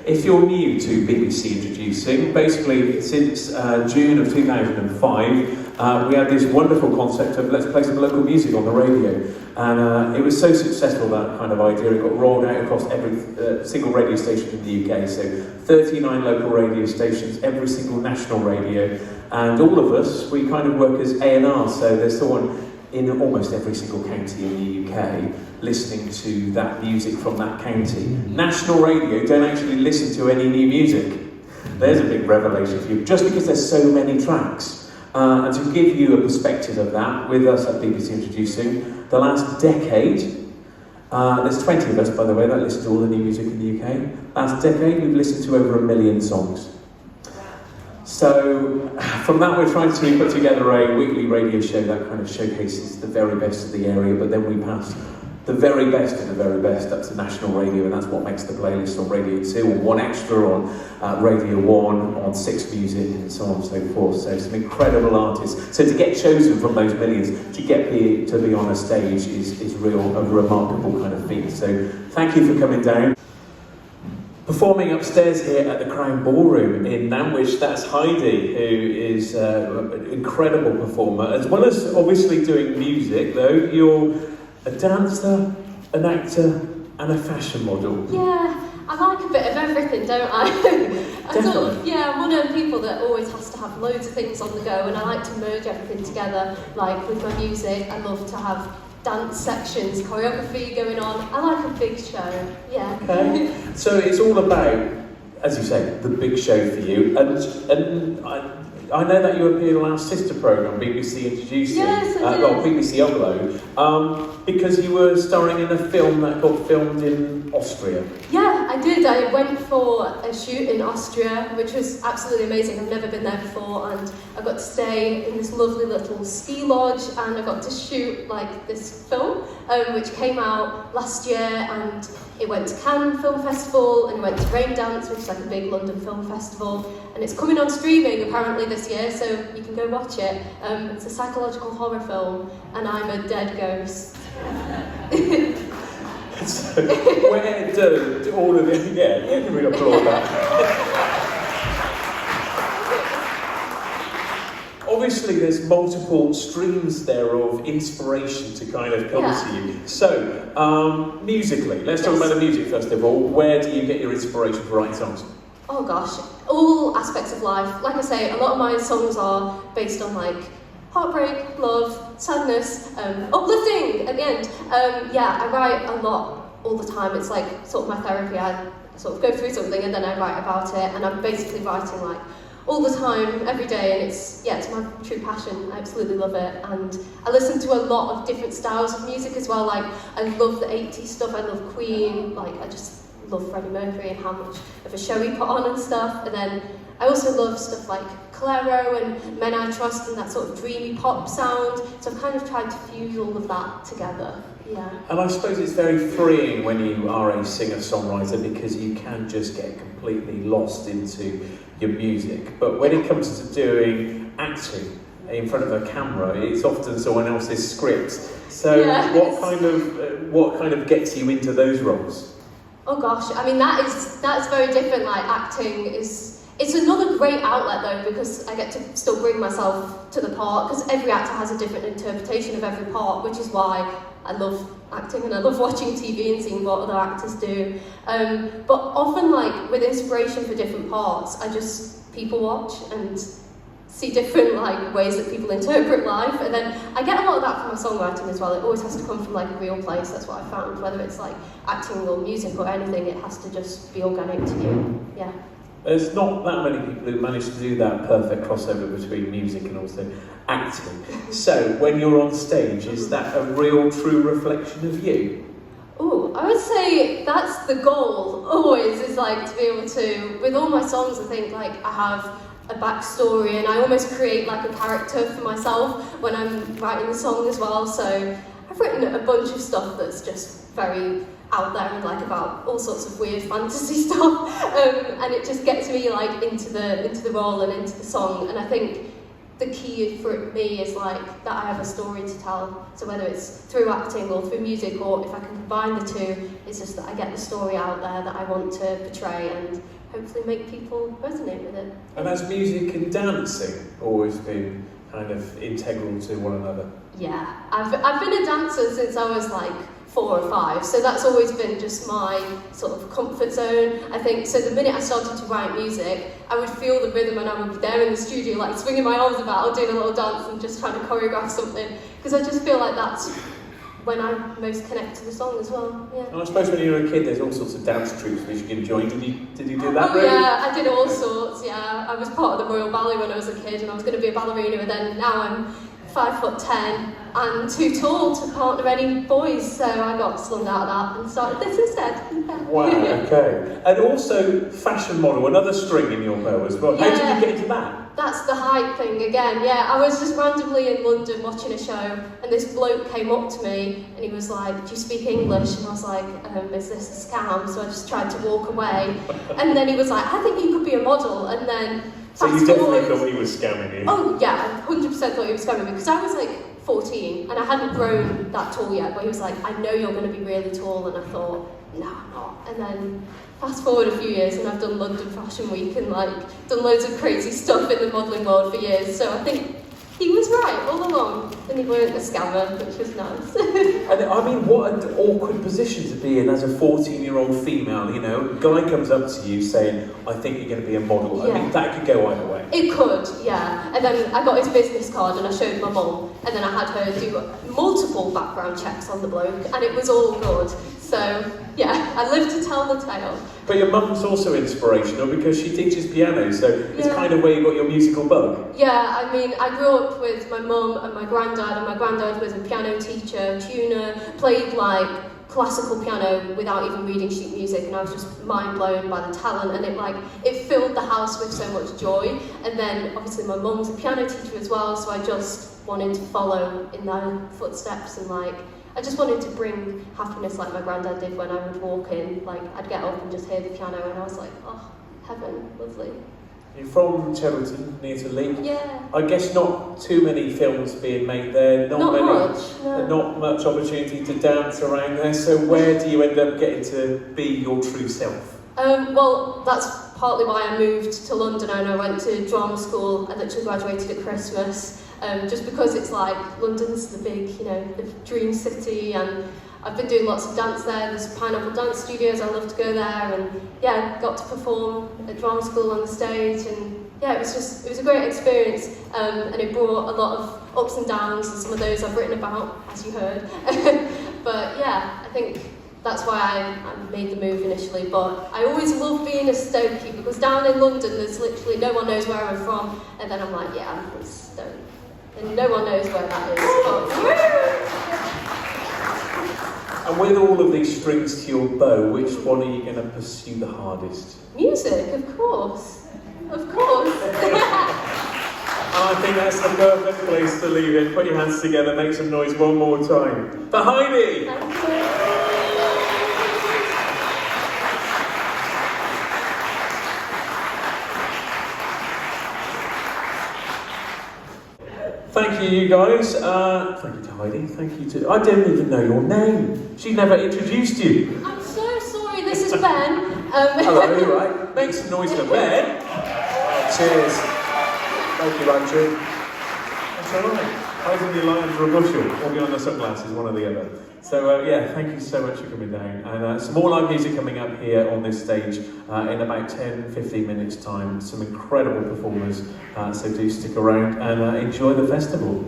if you're new to BBC Introducing, basically since June of 2005, we had this wonderful concept of let's play some local music on the radio. And it was so successful, that kind of idea. It got rolled out across every single radio station in the UK. So 39 local radio stations, every single national radio. And all of us, we kind of work as A&R. So there's someone in almost every single county in the UK listening to that music from that county. National radio don't actually listen to any new music. There's a big revelation for you, just because there's so many tracks. And to give you a perspective of that, with us at BBC Introducing, the last decade, there's 20 of us, by the way, that listen to all the new music in the UK. Last decade, we've listened to over 1 million songs. So, from that, we're trying to put together a weekly radio show that kind of showcases the very best of the area, but then we pass the very best of the very best up to national radio, and that's what makes the playlist on Radio 2, or 1 Extra on Radio 1, on 6 Music, and so on and so forth. So some incredible artists. So to get chosen from those millions, to get to be on a stage is a remarkable kind of feat. So thank you for coming down. Performing upstairs here at the Crown Ballroom in Nantwich, that's Heidi, who is an incredible performer. As well as obviously doing music, though, you're a dancer, an actor, and a fashion model. Yeah, I like a bit of everything, don't I? I'm one of the people that always has to have loads of things on the go, and I like to merge everything together. Like with my music, I love to have dance sections, choreography going on. I like a big show, yeah. Okay, so it's all about, as you say, the big show for you. And I know that you appeared on our sister programme, BBC Introducing, yes, I did. BBC Upload, because you were starring in a film that got filmed in Austria. Yeah, I did. I went for a shoot in Austria, which was absolutely amazing. I've never been there before, and I got to stay in this lovely little ski lodge, and I got to shoot like this film, which came out last year, and it went to Cannes Film Festival, and it went to Raindance, which is like a big London film festival, and it's coming on streaming apparently this year, so you can go watch it. It's a psychological horror film, and I'm a dead ghost. So, where do all of it? Yeah, you can really applaud that. Obviously, there's multiple streams there of inspiration to kind of come to you. So, musically, let's talk about the music first of all. Where do you get your inspiration for writing songs? Oh gosh, all aspects of life. Like I say, a lot of my songs are based on like heartbreak, love, sadness, uplifting at the end. I write a lot all the time. It's like sort of my therapy. I sort of go through something and then I write about it, and I'm basically writing like all the time, every day, and it's my true passion. I absolutely love it, and I listen to a lot of different styles of music as well. Like I love the 80s stuff, I love Queen, like I just love Freddie Mercury and how much of a show he put on and stuff. And then I also love stuff like Clairo and Men I Trust and that sort of dreamy pop sound. So I've kind of tried to fuse all of that together. Yeah. And I suppose it's very freeing when you are a singer-songwriter, because you can just get completely lost into your music. But when it comes to doing acting in front of a camera, it's often someone else's script. So what kind of gets you into those roles? Oh gosh, I mean that's very different. Like acting it's another great outlet though, because I get to still bring myself to the part, because every actor has a different interpretation of every part, which is why I love acting and I love watching TV and seeing what other actors do. But often, like with inspiration for different parts, I just people watch and see different like ways that people interpret life, and then I get a lot of that from my songwriting as well. It always has to come from like a real place. That's what I found. Whether it's like acting or music or anything, it has to just be organic to you. Yeah. There's not that many people who manage to do that perfect crossover between music and also acting. So when you're on stage, is that a real, true reflection of you? Oh, I would say that's the goal. Always is like to be able to. With all my songs, I think like I have a backstory, and I almost create like a character for myself when I'm writing the song as well. So I've written a bunch of stuff that's just very out there and like about all sorts of weird fantasy stuff, and it just gets me like into the role and into the song. And I think the key for me is like that I have a story to tell. So whether it's through acting or through music, or if I can combine the two, it's just that I get the story out there that I want to portray and hopefully make people resonate with it. And has music and dancing always been kind of integral to one another? Yeah, I've been a dancer since I was like 4 or 5, so that's always been just my sort of comfort zone, I think. So the minute I started to write music, I would feel the rhythm and I would be there in the studio like swinging my arms about or doing a little dance and just trying to choreograph something, because I just feel like that's when I most connect to the song as well. Yeah. And I suppose when you were a kid, there's all sorts of dance troupes which you can join. Did you do that? Oh really? Yeah, I did all sorts. Yeah, I was part of the Royal Ballet when I was a kid, and I was going to be a ballerina, and then now I'm 5'10" and too tall to partner any boys, so I got slung out of that and started this instead. Wow, okay. And also fashion model, another string in your bow as well. Yeah. How did you get into that? That's the hype thing again, yeah. I was just randomly in London watching a show, and this bloke came up to me and he was like, "Do you speak English?" And I was like, "Is this a scam?" So I just tried to walk away. And then he was like, "I think you could be a model." And then so you definitely thought he was scamming you? Oh yeah, 100% thought he was scamming me, because I was like 14 and I hadn't grown that tall yet, but he was like, "I know you're going to be really tall," and I thought, no, I'm not. And then fast forward a few years and I've done London Fashion Week and like done loads of crazy stuff in the modelling world for years, so I think he was right all along, and he weren't a scammer, which was nice. And I mean, what an awkward position to be in as a 14-year-old female, you know? A guy comes up to you saying, "I think you're going to be a model." Yeah. I mean, that could go either way. It could, yeah. And then I got his business card and I showed my mum, and then I had her do multiple background checks on the bloke, and it was all good. So, yeah, I live to tell the tale. But your mum's also inspirational because she teaches piano, so it's kind of where you got your musical bug. Yeah, I mean, I grew up with my mum and my granddad, and my granddad was a piano teacher, tuner, played like classical piano without even reading sheet music, and I was just mind blown by the talent, and it filled the house with so much joy. And then obviously my mum's a piano teacher as well, so I just wanted to follow in their footsteps, and like I just wanted to bring happiness like my granddad did when I would walk in. Like I'd get up and just hear the piano, and I was like, oh, heaven, lovely. You're from Cheddleton, near to Leek. Yeah. I guess not too many films being made there. Not much opportunity to dance around there. So where do you end up getting to be your true self? Well, that's partly why I moved to London, and I went to drama school. I literally graduated at Christmas. Just because it's like London's the big, the dream city, and I've been doing lots of dance there. There's Pineapple Dance Studios, I love to go there, and yeah, got to perform at drama school on the stage, and yeah, it was a great experience, and it brought a lot of ups and downs, and some of those I've written about, as you heard. But yeah, I think that's why I made the move initially, but I always loved being a Stokey, because down in London there's literally no one knows where I'm from, and then I'm like, yeah, I'm from Stoke. And no one knows where that is. And with all of these strings to your bow, which one are you going to pursue the hardest? Music, of course. Of course. I think that's the perfect place to leave it. Put your hands together, make some noise one more time. For Heidi! Thank you. Thank you, you guys. Thank you to Heidi. Thank you to... I didn't even know your name. She never introduced you. I'm so sorry. This is Ben. Hello, you right? Make some noise for Ben. Cheers. Thank you, Andrew. That's all right. Hiding your lie under a bushel or behind the sunglasses, one or the other. So, yeah, thank you so much for coming down. And some more live music coming up here on this stage in about 10-15 minutes' time. Some incredible performers, so do stick around and enjoy the festival.